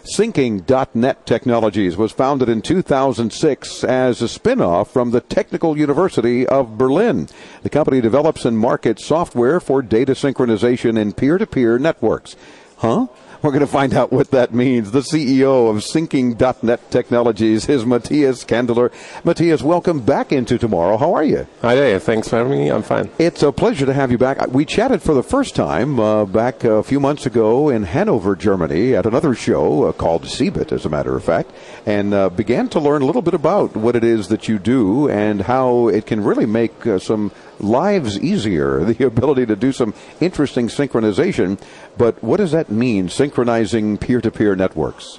Syncing.net Technologies was founded in 2006 as a spin-off from the Technical University of Berlin. The company develops and markets software for data synchronization in peer-to-peer networks. Huh? We're going to find out what that means. The CEO of Syncing.net Technologies is Matthias Kandeler. Matthias, welcome back into Tomorrow. How are you? Hi there. Thanks for having me. I'm fine. It's a pleasure to have you back. We chatted for the first time back a few months ago in Hanover, Germany, at another show called CeBIT, as a matter of fact, and began to learn a little bit about what it is that you do and how it can really make some lives easier, the ability to do some interesting synchronization. But what does that mean, synchronizing peer-to-peer networks?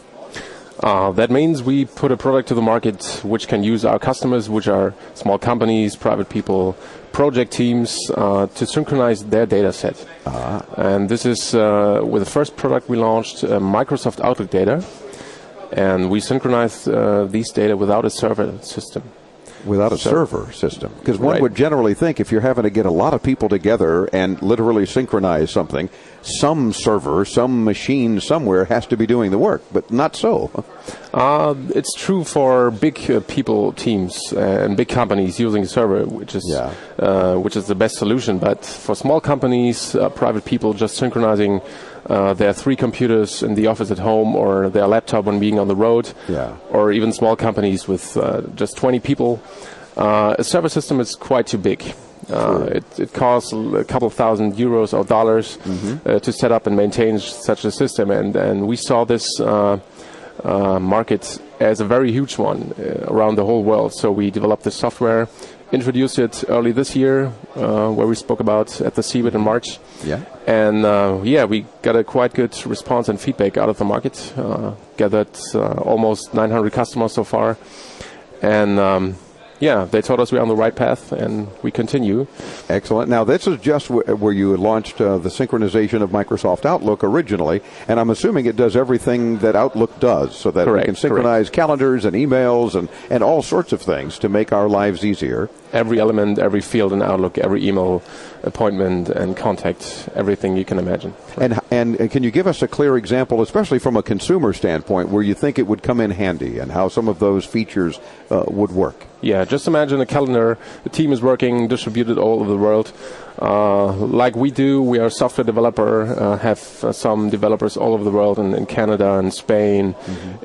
That means we put a product to the market which can use our customers, which are small companies, private people, project teams, to synchronize their data set. And this is, with the first product we launched, Microsoft Outlook data. And we synchronize these data without a server system. Without a server system. Because one would generally think if you're having to get a lot of people together and literally synchronize something, some server, some machine somewhere has to be doing the work, but not so. It's true for big people teams and big companies using a server, which is the best solution. But for small companies, private people just synchronizing their 3 computers in the office at home or their laptop when being on the road, or even small companies with just 20 people, a server system is quite too big. It costs a couple thousand euros or dollars to set up and maintain such a system, and we saw this market as a very huge one around the whole world. So we developed this software, introduced it early this year, where we spoke about at the CeBIT in March. And we got a quite good response and feedback out of the market. Gathered almost 900 customers so far, and they told us we're on the right path, and we continue. Excellent. Now, this is just where you launched the synchronization of Microsoft Outlook originally, and I'm assuming it does everything that Outlook does, so that we can synchronize calendars and emails and all sorts of things to make our lives easier. Every element, every field in Outlook, every email appointment and contact, everything you can imagine. And can you give us a clear example, especially from a consumer standpoint, where you think it would come in handy and how some of those features would work? Yeah, just imagine a calendar. The team is working, distributed all over the world. Like we do, we are a software developer, have some developers all over the world, in Canada and Spain,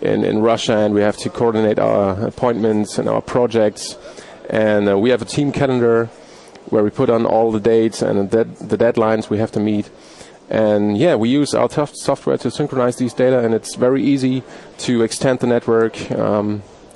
in Russia, and we have to coordinate our appointments and our projects. And we have a team calendar where we put on all the dates and the deadlines we have to meet. And we use our software to synchronize these data, and it's very easy to extend the network.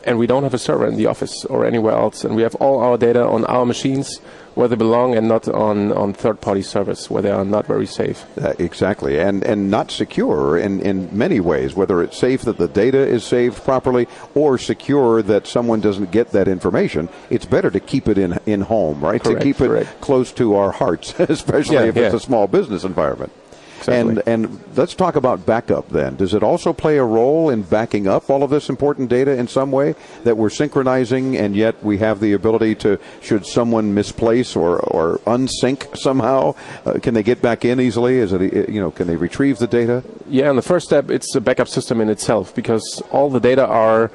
And we don't have a server in the office or anywhere else. And we have all our data on our machines where they belong and not on third-party servers where they are not very safe. Exactly. And not secure in many ways, whether it's safe that the data is saved properly or secure that someone doesn't get that information. It's better to keep it in home, right? Correct, to keep it close to our hearts, especially if it's a small business environment. Exactly. And let's talk about backup then. Does it also play a role in backing up all of this important data in some way that we're synchronizing, and yet we have the ability to, should someone misplace or unsync somehow, can they get back in easily? Is it, can they retrieve the data? Yeah, and the first step, it's a backup system in itself, because all the data are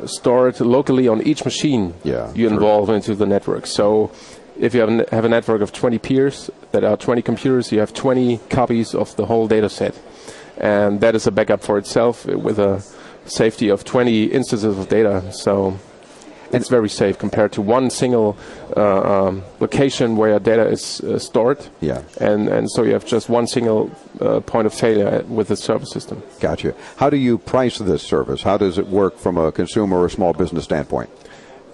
stored locally on each machine you involve into the network. So if you have a network of 20 peers, that are 20 computers, you have 20 copies of the whole data set. And that is a backup for itself with a safety of 20 instances of data. So it's very safe compared to one single location where your data is stored. And so you have just one single point of failure with the service system. Gotcha. How do you price this service? How does it work from a consumer or small business standpoint?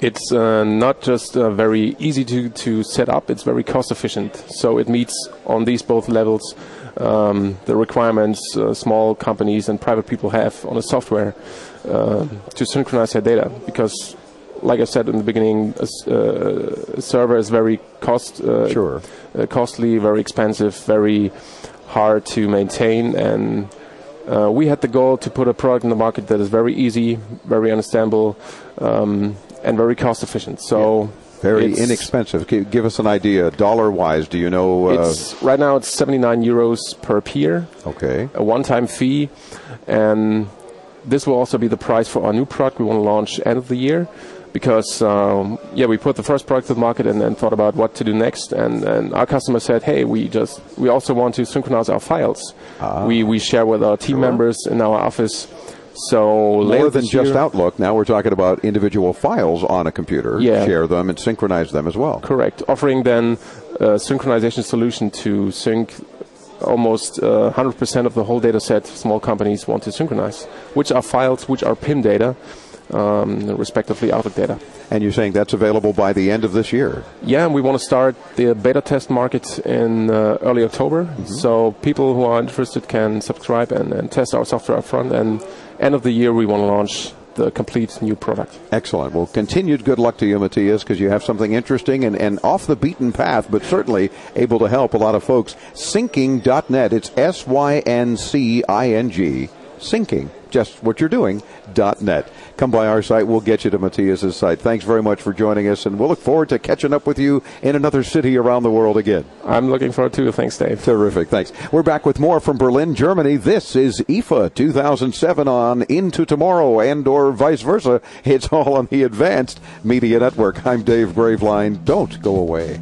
It's not just very easy to set up, it's very cost efficient. So it meets on these both levels the requirements small companies and private people have on a software to synchronize their data. Because, like I said in the beginning, a server is very costly, very expensive, very hard to maintain, and we had the goal to put a product in the market that is very easy, very understandable, and very cost efficient. So Very inexpensive. Give us an idea, dollar-wise. Do you know? Right now it's 79 euros per peer. Okay. A one-time fee, and this will also be the price for our new product we want to launch end of the year. Because we put the first product to the market and then thought about what to do next, and our customer said, "Hey, we also want to synchronize our files. We share with our team members in our office." So more than just Outlook, now we're talking about individual files on a computer. Share them and synchronize them as well. Correct. Offering then a synchronization solution to sync almost 100% of the whole data set small companies want to synchronize, which are files, which are PIM data. Respectively Outlook data. And you're saying that's available by the end of this year? Yeah, and we want to start the beta test market in early October. So people who are interested can subscribe and test our software up front. And end of the year, we want to launch the complete new product. Excellent. Well, continued good luck to you, Matthias, because you have something interesting and off the beaten path, but certainly able to help a lot of folks. Syncing.net. It's SYNCING. Syncing, just what you're doing, .net. Come by our site. We'll get you to Matthias's site. Thanks very much for joining us, and we'll look forward to catching up with you in another city around the world again. I'm looking forward to it. Thanks, Dave. Terrific. Thanks. We're back with more from Berlin, Germany. This is IFA 2007 on Into Tomorrow, and or vice versa. It's all on the Advanced Media Network. I'm Dave Graveline. Don't go away.